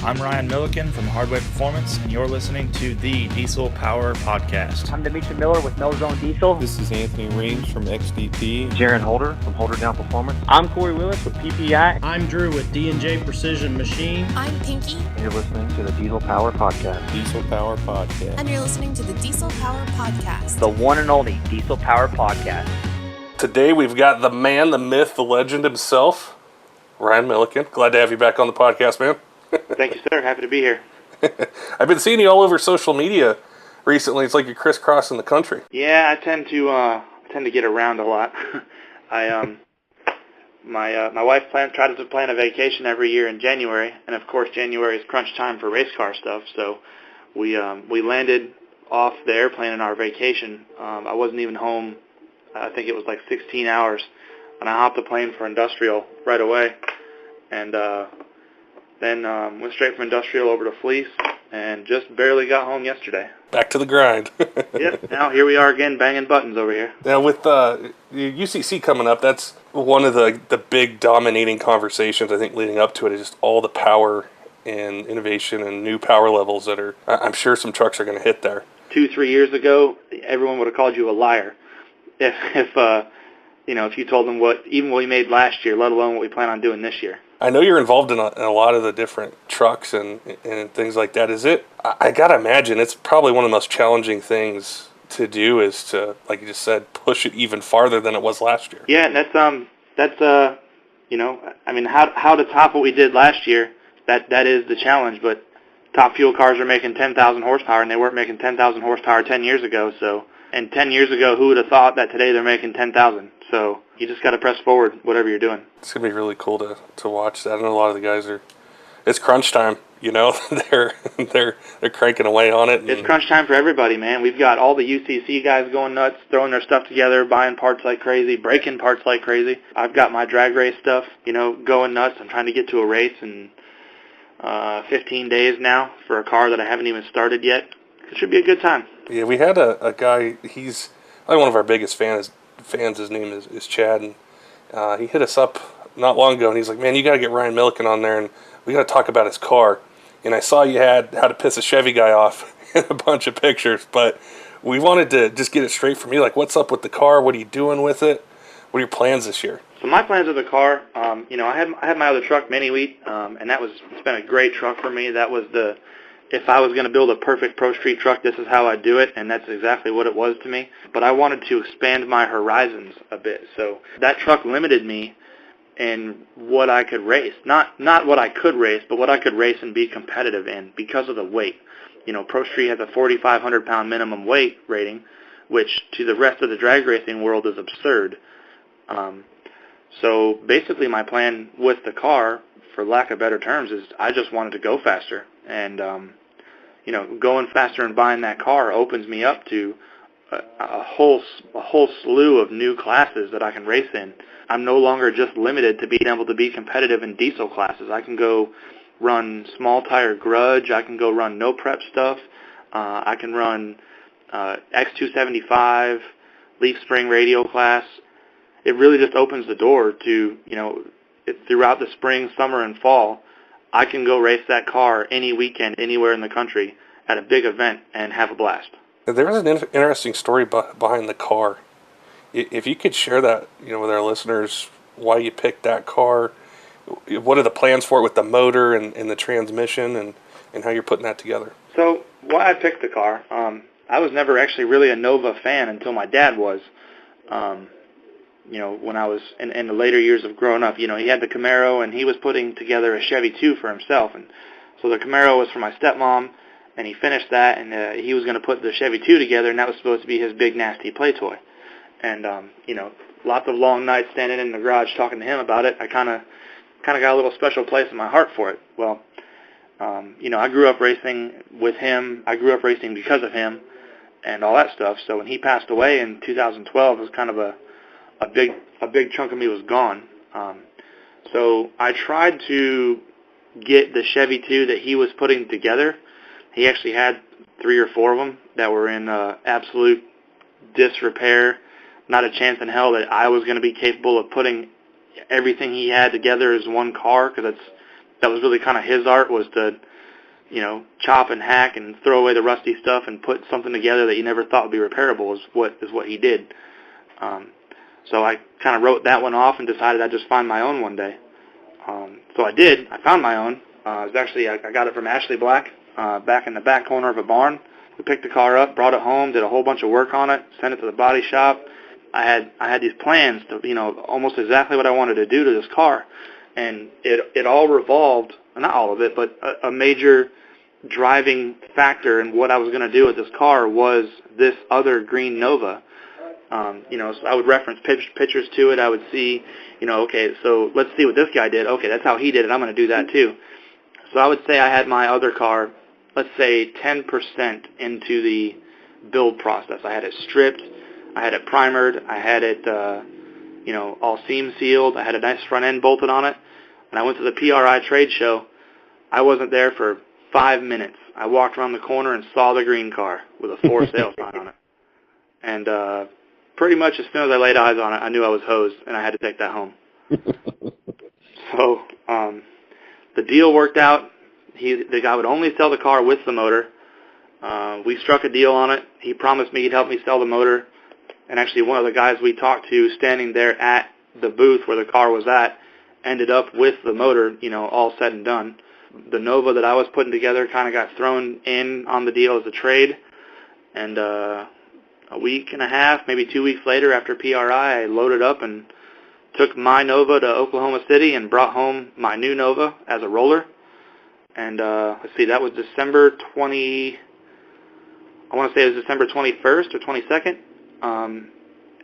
I'm Ryan Milliken from Hardway Performance, and you're listening to the Diesel Power Podcast. I'm Demetri Miller with No Zone Diesel. This is Anthony Reams from XDP. Jaron Holder from Holderdown Performance. I'm Corey Willis with PPEI. I'm Drew with D&J Precision Machine. I'm Pinky. And you're listening to the Diesel Power Podcast. Diesel Power Podcast. And you're listening to the Diesel Power Podcast. The one and only Diesel Power Podcast. Today we've got the man, the myth, the legend himself, Ryan Milliken. Glad to have you back on the podcast, man. Thank you, sir. Happy to be here. I've been seeing you all over social media recently. It's like you're crisscrossing the country. Yeah, I tend to get around a lot. My wife tries to plan a vacation every year in January, and of course January is crunch time for race car stuff. So we landed off the airplane in our vacation. I wasn't even home. I think it was like 16 hours, and I hopped the plane for industrial right away, and then went straight from industrial over to Fleece, and just barely got home yesterday. Back to the grind. Yep. Now here we are again, banging buttons over here. Now with UCC coming up, that's one of the big dominating conversations I think leading up to it is just all the power and innovation and new power levels that are. I'm sure some trucks are going to hit there. 2-3 years ago, everyone would have called you a liar if you told them what we made last year, let alone what we plan on doing this year. I know you're involved in a lot of the different trucks and things like that. Is it? I gotta imagine it's probably one of the most challenging things to do is to, like you just said, push it even farther than it was last year. Yeah, and that's how to top what we did last year. That is the challenge. But top fuel cars are making 10,000 horsepower, and they weren't making 10,000 horsepower 10 years ago. And 10 years ago, who would have thought that today they're making 10,000? So you just got to press forward, whatever you're doing. It's going to be really cool to watch that. I know a lot of the guys it's crunch time, they're cranking away on it. It's crunch time for everybody, man. We've got all the UCC guys going nuts, throwing their stuff together, buying parts like crazy, breaking parts like crazy. I've got my drag race stuff, going nuts. I'm trying to get to a race in 15 days now for a car that I haven't even started yet. It should be a good time. Yeah, we had a guy, he's probably one of our biggest fans. His name is Chad, and he hit us up not long ago, and he's like, man, you got to get Ryan Milliken on there, and we got to talk about his car. And I saw you had how to piss a Chevy guy off in a bunch of pictures, but we wanted to just get it straight from you. Like, what's up with the car? What are you doing with it? What are your plans this year? So my plans with the car, I had my other truck, Mini Wheat, and it's been a great truck for me. That was if I was going to build a perfect Pro Street truck, this is how I'd do it, and that's exactly what it was to me. But I wanted to expand my horizons a bit, so that truck limited me in what I could race. Not what I could race, but what I could race and be competitive in because of the weight. Pro Street has a 4,500-pound minimum weight rating, which to the rest of the drag racing world is absurd. So basically my plan with the car, for lack of better terms, is I just wanted to go faster. And, going faster and buying that car opens me up to a whole slew of new classes that I can race in. I'm no longer just limited to being able to be competitive in diesel classes. I can go run small tire grudge. I can go run no prep stuff. I can run X275, leaf spring radial class. It really just opens the door to, throughout the spring, summer, and fall, I can go race that car any weekend, anywhere in the country, at a big event and have a blast. There was an interesting story behind the car. If you could share that, with our listeners, why you picked that car, what are the plans for it with the motor and the transmission, and how you're putting that together? So why I picked the car, I was never actually really a Nova fan until my dad was. When I was in the later years of growing up, he had the Camaro, and he was putting together a Chevy 2 for himself. And so the Camaro was for my stepmom, and he finished that, and he was going to put the Chevy 2 together, and that was supposed to be his big, nasty play toy. And, lots of long nights standing in the garage talking to him about it, I kind of got a little special place in my heart for it. Well, I grew up racing with him. I grew up racing because of him and all that stuff. So when he passed away in 2012, it was kind of a big chunk of me was gone. So I tried to get the Chevy 2 that he was putting together. He actually had 3 or 4 of them that were in absolute disrepair. Not a chance in hell that I was going to be capable of putting everything he had together as one car, because that was really kind of his art, was to, chop and hack and throw away the rusty stuff and put something together that you never thought would be repairable is what he did. So I kind of wrote that one off and decided I'd just find my own one day. So I did. I found my own. I got it from Ashley Black back in the back corner of a barn. We picked the car up, brought it home, did a whole bunch of work on it, sent it to the body shop. I had these plans to, almost exactly what I wanted to do to this car. And it all revolved, not all of it, but a major driving factor in what I was going to do with this car was this other green Nova. So I would reference pictures to it. I would see, okay, so let's see what this guy did. Okay, that's how he did it. I'm going to do that too. So I would say I had my other car, let's say 10% into the build process. I had it stripped. I had it primered. I had it, all seam sealed. I had a nice front end bolted on it. And I went to the PRI trade show. I wasn't there for 5 minutes. I walked around the corner and saw the green car with a for sale sign on it. And pretty much as soon as I laid eyes on it, I knew I was hosed, and I had to take that home. So the deal worked out. The guy would only sell the car with the motor. We struck a deal on it. He promised me he'd help me sell the motor. And actually one of the guys we talked to standing there at the booth where the car was at ended up with the motor, all said and done. The Nova that I was putting together kind of got thrown in on the deal as a trade. And a week and a half, maybe 2 weeks later after PRI, I loaded up and took my Nova to Oklahoma City and brought home my new Nova as a roller. And let's see, that was December 21st or 22nd.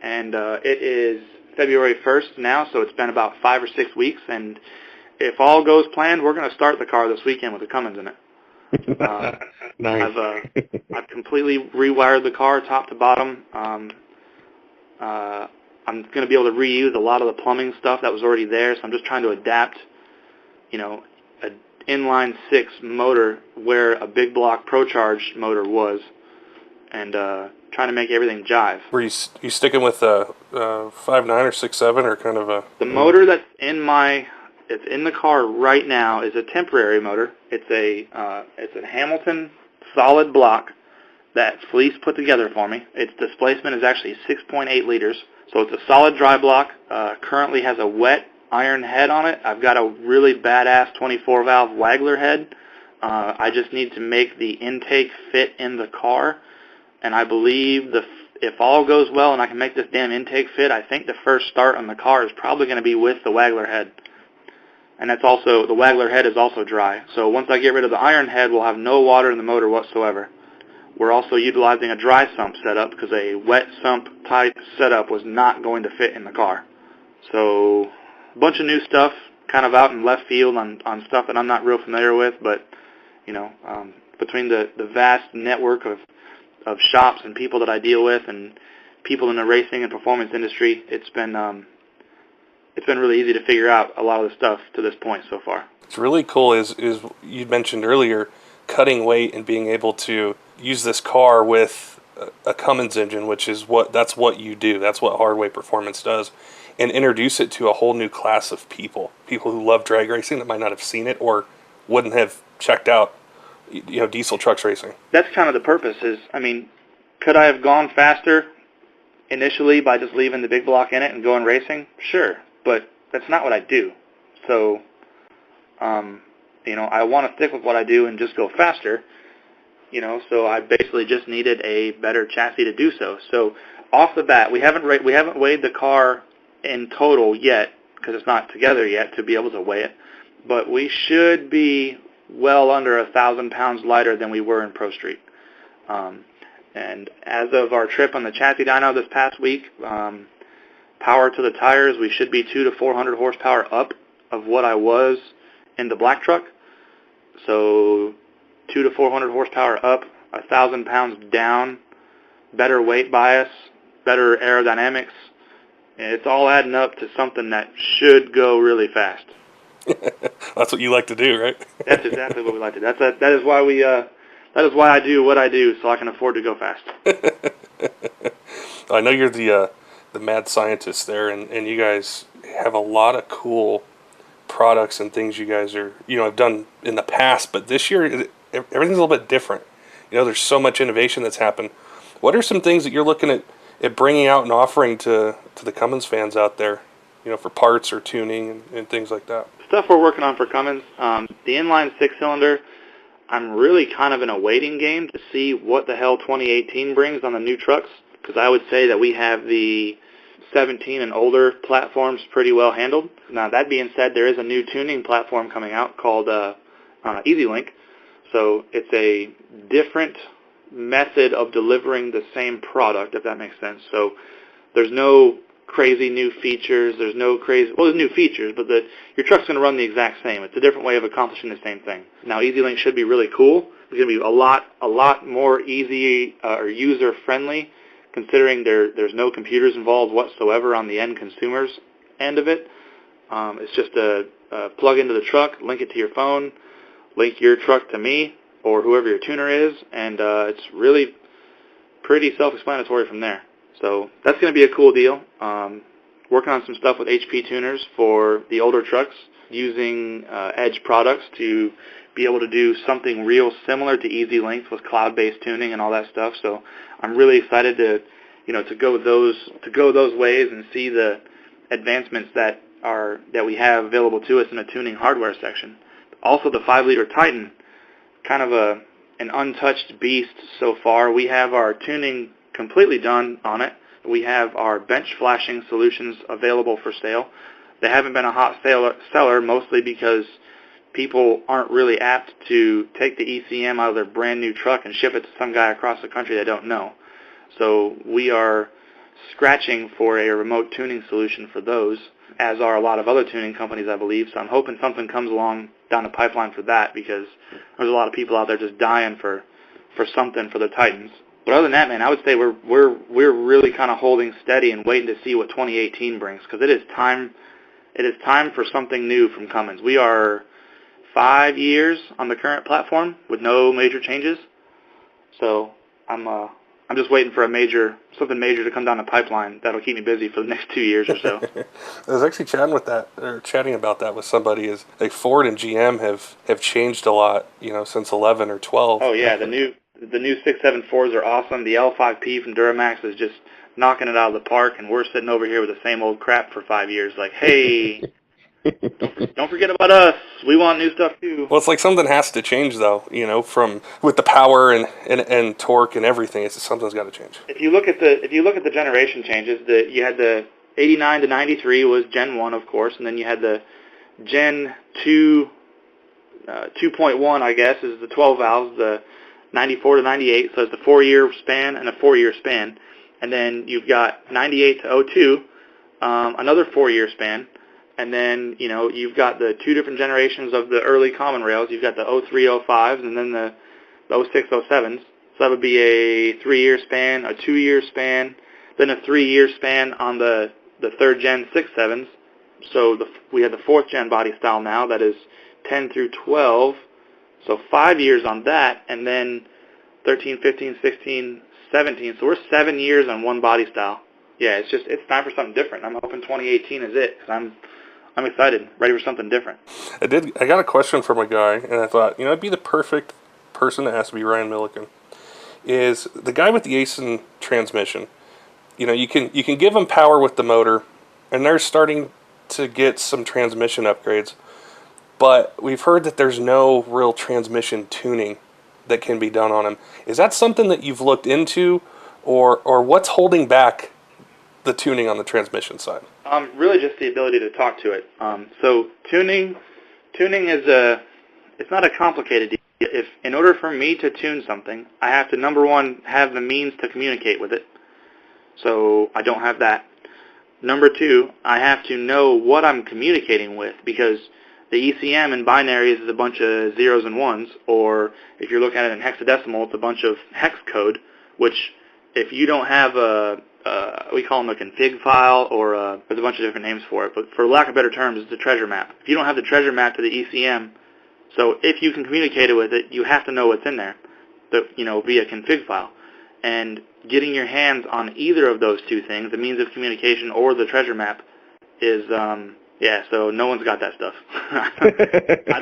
And it is February 1st now, so it's been about 5 or 6 weeks. And if all goes planned, we're going to start the car this weekend with the Cummins in it. Nice. I've completely rewired the car top to bottom. I'm going to be able to reuse a lot of the plumbing stuff that was already there, so I'm just trying to adapt, an inline 6 motor where a big block ProCharge motor was, and trying to make everything jive. Were you sticking with a 5.9 or 6.7 or kind of a... The motor that's it's in the car right now is a temporary motor. It's a Hamilton solid block that Fleece put together for me. Its displacement is actually 6.8 liters. So it's a solid dry block. Currently has a wet iron head on it. I've got a really badass 24-valve Waggler head. I just need to make the intake fit in the car. And I believe if all goes well and I can make this damn intake fit, I think the first start on the car is probably going to be with the Waggler head. And that's also, the Waggler head is also dry. So once I get rid of the iron head, we'll have no water in the motor whatsoever. We're also utilizing a dry sump setup because a wet sump type setup was not going to fit in the car. So a bunch of new stuff kind of out in left field on stuff that I'm not real familiar with, but between the vast network of shops and people that I deal with and people in the racing and performance industry, it's been really easy to figure out a lot of the stuff to this point so far. What's really cool is you mentioned earlier cutting weight and being able to use this car with a Cummins engine, which is that's what you do. That's what Hardway Performance does, and introduce it to a whole new class of people who love drag racing that might not have seen it or wouldn't have checked out, diesel trucks racing. That's kind of the purpose. Could I have gone faster initially by just leaving the big block in it and going racing? Sure, but that's not what I do. So, I want to stick with what I do and just go faster. So I basically just needed a better chassis to do so. So off the bat, we haven't weighed the car in total yet because it's not together yet to be able to weigh it. But we should be well under 1,000 pounds lighter than we were in Pro Street. And as of our trip on the chassis dyno this past week, power to the tires, we should be 200 to 400 horsepower up of what I was in the black truck. So 200 to 400 horsepower up, 1,000 pounds down, better weight bias, better aerodynamics. It's all adding up to something that should go really fast. That's what you like to do, right? That's exactly what we like to do. That is why I do what I do, so I can afford to go fast. I know you're the mad scientist there, and you guys have a lot of cool products and things you guys are, have done in the past, but this year everything's a little bit different. There's so much innovation that's happened. What are some things that you're looking at bringing out and offering to the Cummins fans out there, for parts or tuning and things like that? Stuff we're working on for Cummins, the inline six-cylinder, I'm really kind of in a waiting game to see what the hell 2018 brings on the new trucks, because I would say that we have the 17 and older platforms pretty well handled. Now, that being said, there is a new tuning platform coming out called EasyLink. So it's a different method of delivering the same product, if that makes sense. So there's no crazy new features. There's new features, but your truck's going to run the exact same. It's a different way of accomplishing the same thing. Now, EasyLink should be really cool. It's going to be a lot more easy or user-friendly, considering there's no computers involved whatsoever on the end consumer's end of it. It's just a plug into the truck, link it to your phone, link your truck to me or whoever your tuner is, and it's really pretty self-explanatory from there. So that's going to be a cool deal. Working on some stuff with HP tuners for the older trucks, using Edge products to be able to do something real similar to EasyLink with cloud-based tuning and all that stuff. So I'm really excited to go those ways and see the advancements that we have available to us in a tuning hardware section. Also, the 5-liter Titan, kind of an untouched beast so far. We have our tuning completely done on it. We have our bench flashing solutions available for sale. They haven't been a hot seller, mostly because people aren't really apt to take the ECM out of their brand new truck and ship it to some guy across the country they don't know. So we are scratching for a remote tuning solution for those, as are a lot of other tuning companies, I believe. So I'm hoping something comes along down the pipeline for that, because there's a lot of people out there just dying for something for the Titans. But other than that, man, I would say we're really kind of holding steady and waiting to see what 2018 brings, because it is time for something new from Cummins. We are 5 years on the current platform with no major changes. So I'm just waiting for something major to come down the pipeline that'll keep me busy for the next 2 years or so. I was actually chatting about that with somebody. Is like Ford and GM have changed a lot, since 11 or 12. Oh yeah, the new 674s are awesome. The L5P from Duramax is just knocking it out of the park, and we're sitting over here with the same old crap for 5 years. Like, hey, don't forget about us. We want new stuff too. Well, it's like something has to change, though. From with the power and torque and everything, something's got to change. If you look at the generation changes, you had the 89 to 93 was Gen 1, of course, and then you had the Gen 2, 2.1, I guess, is the 12 valves, the 94 to 98, so it's a 4-year span and a 4-year span. And then you've got 98 to 02, another 4-year span. And then, you've got the two different generations of the early common rails. You've got the 03, 05s, and then the 06, 07s. So that would be a 3-year span, a 2-year span, then a 3-year span on the 3rd gen 6.7s. So we have the 4th gen body style now, that is 10 through 12. So 5 years on that, and then 13, 15, 16, 17. So we're 7 years on one body style. Yeah, it's time for something different. I'm hoping 2018 is it, because I'm excited, ready for something different. I got a question from a guy, and I thought, it'd be the perfect person to ask to be Ryan Milliken. Is the guy with the Aisin transmission. You can give him power with the motor, and they're starting to get some transmission upgrades. But we've heard that there's no real transmission tuning that can be done on him. Is that something that you've looked into, or what's holding back the tuning on the transmission side? Really just the ability to talk to it. So tuning is it's not a complicated deal. If in order for me to tune something, I have to, number one, have the means to communicate with it. So I don't have that. Number two, I have to know what I'm communicating with, because the ECM in binaries is a bunch of zeros and ones, or if you're looking at it in hexadecimal, it's a bunch of hex code, which if you don't have we call them a config file, or there's a bunch of different names for it, but for lack of better terms, it's a treasure map. If you don't have the treasure map to the ECM, so if you can communicate with it, you have to know what's in there, via config file. And getting your hands on either of those two things, the means of communication or the treasure map, is Yeah, so no one's got that stuff. I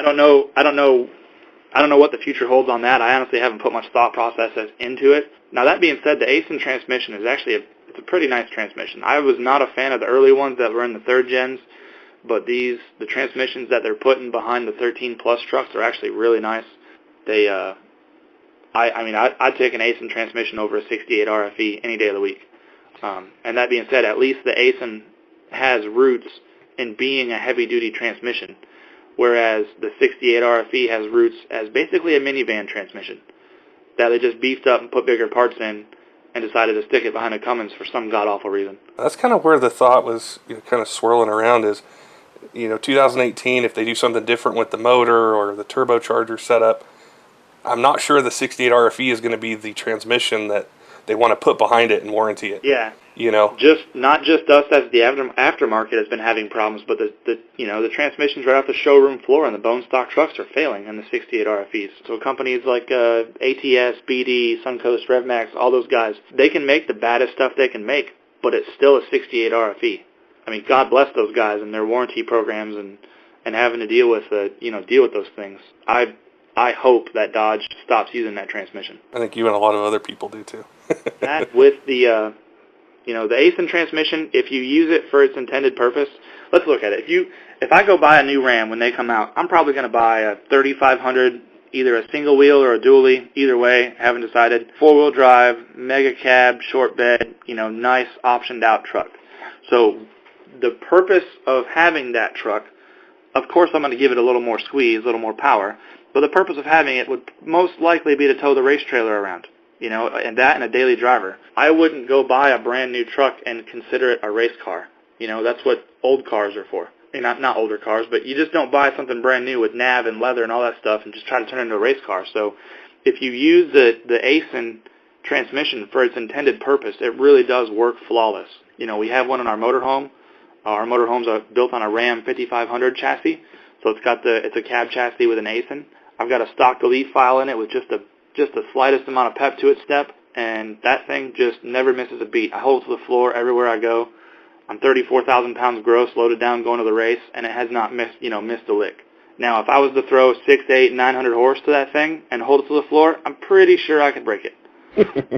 don't know what the future holds on that. I honestly haven't put much thought process into it. Now that being said, the ASIN transmission is actually it's a pretty nice transmission. I was not a fan of the early ones that were in the third gens, but the transmissions that they're putting behind the 13 Plus trucks are actually really nice. They I'd take an ASIN transmission over a 68 RFE any day of the week. And that being said, at least the ASIN has roots in being a heavy-duty transmission, whereas the 68 RFE has roots as basically a minivan transmission that they just beefed up and put bigger parts in and decided to stick it behind a Cummins for some god-awful reason. That's kind of where the thought was kind of swirling around is, 2018, if they do something different with the motor or the turbocharger setup, I'm not sure the 68 RFE is going to be the transmission that they want to put behind it and warranty it. Yeah. Not just us as the aftermarket has been having problems, but the transmissions right off the showroom floor and the bone stock trucks are failing in the 68 RFEs. So companies like ATS, BD, Suncoast, RevMax, all those guys, they can make the baddest stuff they can make, but it's still a 68 RFE. I mean, God bless those guys and their warranty programs and having to deal with those things. I hope that Dodge stops using that transmission. I think you and a lot of other people do too. That with the ASIN transmission, if you use it for its intended purpose, let's look at it. If I go buy a new Ram when they come out, I'm probably going to buy a 3500, either a single wheel or a dually, either way, haven't decided. 4-wheel drive, mega cab, short bed, nice optioned out truck. So the purpose of having that truck, of course I'm going to give it a little more squeeze, a little more power, but the purpose of having it would most likely be to tow the race trailer around. And that and a daily driver. I wouldn't go buy a brand new truck and consider it a race car. That's what old cars are for. Not older cars, but you just don't buy something brand new with nav and leather and all that stuff and just try to turn it into a race car. So if you use the ASIN transmission for its intended purpose, it really does work flawless. We have one in our motorhome. Our motorhomes are built on a Ram 5500 chassis, so it's a cab chassis with an ASIN. I've got a stock delete file in it with just the slightest amount of pep to its step, and that thing just never misses a beat. I hold it to the floor everywhere I go. I'm 34,000 pounds gross, loaded down, going to the race, and it has not missed a lick. Now, if I was to throw 6, 8, 900 horse to that thing and hold it to the floor, I'm pretty sure I could break it.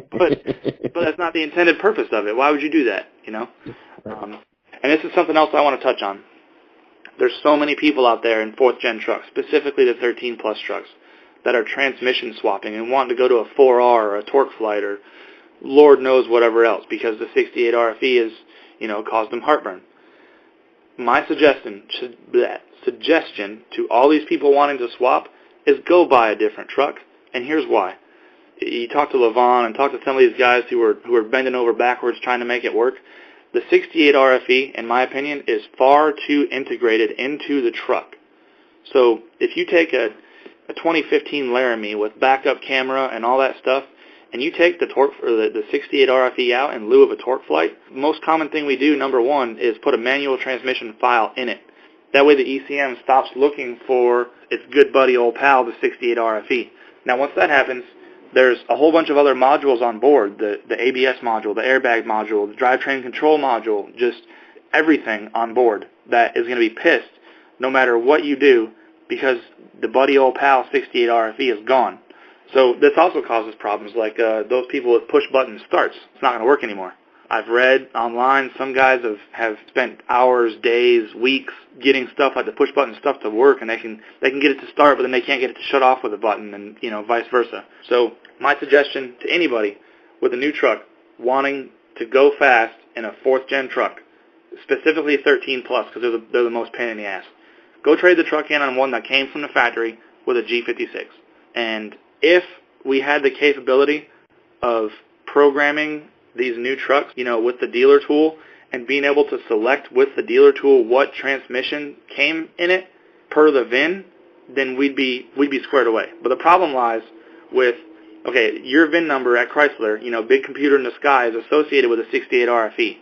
but that's not the intended purpose of it. Why would you do that? And this is something else I want to touch on. There's so many people out there in 4th gen trucks, specifically the 13 Plus trucks, that are transmission swapping and wanting to go to a 4R or a Torque Flight or Lord knows whatever else because the 68 RFE is, caused them heartburn. My suggestion to all these people wanting to swap is go buy a different truck, and here's why. You talk to Levon and talk to some of these guys who are bending over backwards trying to make it work. The 68 RFE, in my opinion, is far too integrated into the truck. So if you take a 2015 Laramie with backup camera and all that stuff, and you take the torque or the 68 RFE out in lieu of a Torque Flight, most common thing we do, number one, is put a manual transmission file in it. That way the ECM stops looking for its good buddy old pal, the 68 RFE. Now once that happens, there's a whole bunch of other modules on board, the ABS module, the airbag module, the drivetrain control module, just everything on board that is going to be pissed no matter what you do because the buddy old pal 68 RFE is gone. So this also causes problems like those people with push-button starts. It's not going to work anymore. I've read online some guys have spent hours, days, weeks getting stuff like the push-button stuff to work, and they can get it to start, but then they can't get it to shut off with a button, and vice versa. So my suggestion to anybody with a new truck wanting to go fast in a 4th gen truck, specifically 13 Plus, because they're the most pain in the ass, go trade the truck in on one that came from the factory with a G56. And if we had the capability of programming these new trucks, with the dealer tool and being able to select with the dealer tool what transmission came in it per the VIN, then we'd be squared away. But the problem lies with, your VIN number at Chrysler, big computer in the sky, is associated with a 68 RFE.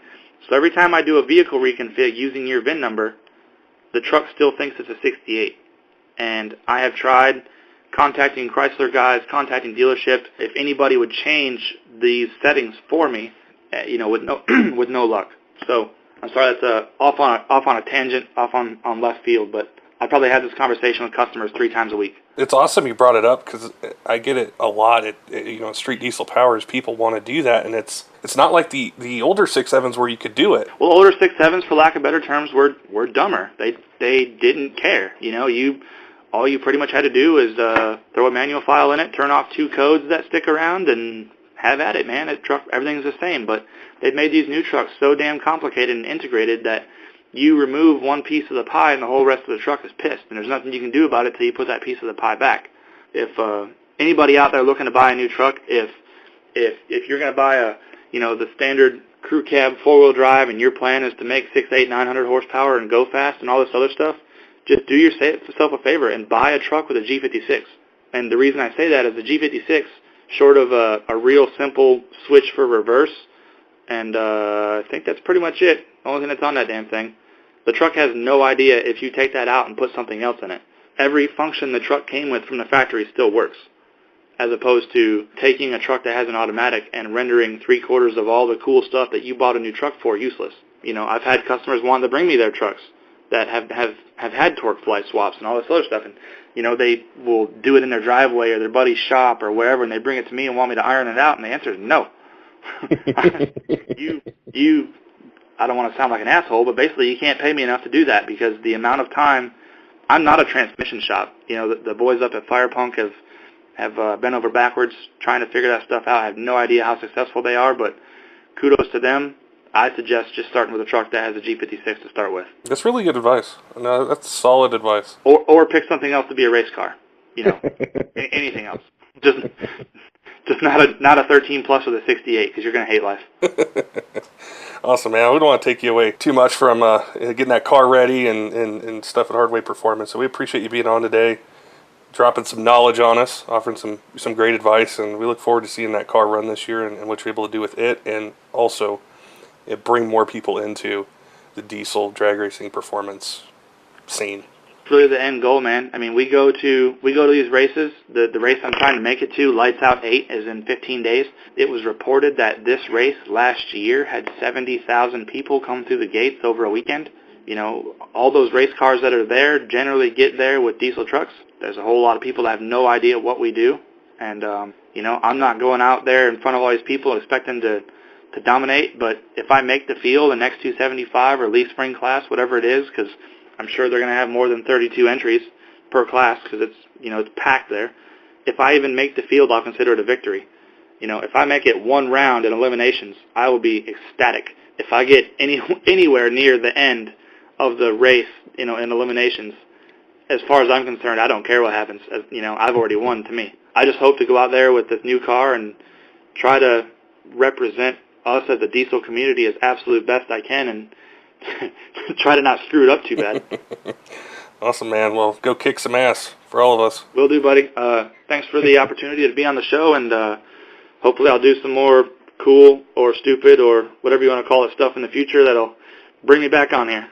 So every time I do a vehicle reconfig using your VIN number, the truck still thinks it's a 68. And I have tried contacting Chrysler guys, contacting dealerships, if anybody would change these settings for me, with no luck. So I'm sorry, that's off on a tangent, off on left field, but I probably had this conversation with customers 3 times a week. It's awesome you brought it up because I get it a lot. Street diesel powers, people want to do that, and it's not like the older 6.7s where you could do it. Well, older 6.7s, for lack of better terms, were dumber. They didn't care. All you pretty much had to do is throw a manual file in it, turn off 2 codes that stick around, and have at it, man. Everything's the same. But they've made these new trucks so damn complicated and integrated that you remove one piece of the pie and the whole rest of the truck is pissed, and there's nothing you can do about it till you put that piece of the pie back. If anybody out there looking to buy a new truck, if you're going to buy the standard crew cab 4-wheel drive and your plan is to make 600, 800, 900 horsepower and go fast and all this other stuff, just do yourself a favor and buy a truck with a G56. And the reason I say that is the G56, short of a real simple switch for reverse, and I think that's pretty much it. The only thing that's on that damn thing. The truck has no idea if you take that out and put something else in it. Every function the truck came with from the factory still works, as opposed to taking a truck that has an automatic and rendering 3/4 of all the cool stuff that you bought a new truck for useless. I've had customers wanting to bring me their trucks that have had torque fly swaps and all this other stuff, and they will do it in their driveway or their buddy's shop or wherever, and they bring it to me and want me to iron it out, and the answer is no. I don't want to sound like an asshole, but basically you can't pay me enough to do that because the amount of time, I'm not a transmission shop. The boys up at Firepunk have bent over backwards trying to figure that stuff out. I have no idea how successful they are, but kudos to them. I suggest just starting with a truck that has a G56 to start with. That's really good advice. No, that's solid advice. Or pick something else to be a race car. Anything else. Just not a 13 plus with a 68 because you're going to hate life. Awesome, man. We don't want to take you away too much from getting that car ready and stuff at Hardway Performance. So we appreciate you being on today, dropping some knowledge on us, offering some great advice, and we look forward to seeing that car run this year and what you're able to do with it, and also bring more people into the diesel drag racing performance scene. It's really the end goal, man. I mean, we go to these races. The race I'm trying to make it to, Lights Out 8, is in 15 days. It was reported that this race last year had 70,000 people come through the gates over a weekend. All those race cars that are there generally get there with diesel trucks. There's a whole lot of people that have no idea what we do. And, I'm not going out there in front of all these people expecting to dominate. But if I make the field, the next 275 or leaf spring class, whatever it is, because I'm sure they're going to have more than 32 entries per class because it's packed there. If I even make the field, I'll consider it a victory. If I make it one round in eliminations, I will be ecstatic. If I get anywhere near the end of the race, in eliminations, as far as I'm concerned, I don't care what happens. I've already won to me. I just hope to go out there with this new car and try to represent us as a diesel community as absolute best I can and try to not screw it up too bad. Awesome, man. Well, go kick some ass for all of us. Will do, buddy. Thanks for the opportunity to be on the show, and hopefully I'll do some more cool or stupid or whatever you want to call it stuff in the future that'll bring me back on here.